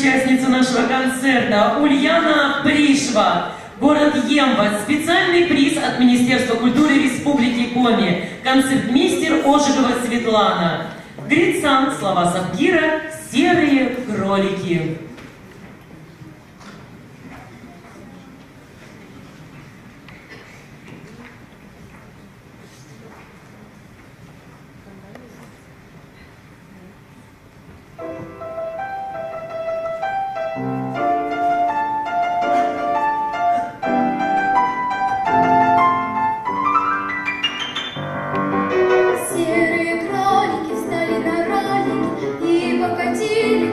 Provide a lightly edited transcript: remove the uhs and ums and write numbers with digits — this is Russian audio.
участницу нашего концерта Ульяна Пришва, город Емва. Специальный приз от Министерства культуры Республики Коми. Концертмейстер Ожегова Светлана. Грицан, слова Сапгира, серые кролики. Серые кролики встали на ролики и покатили,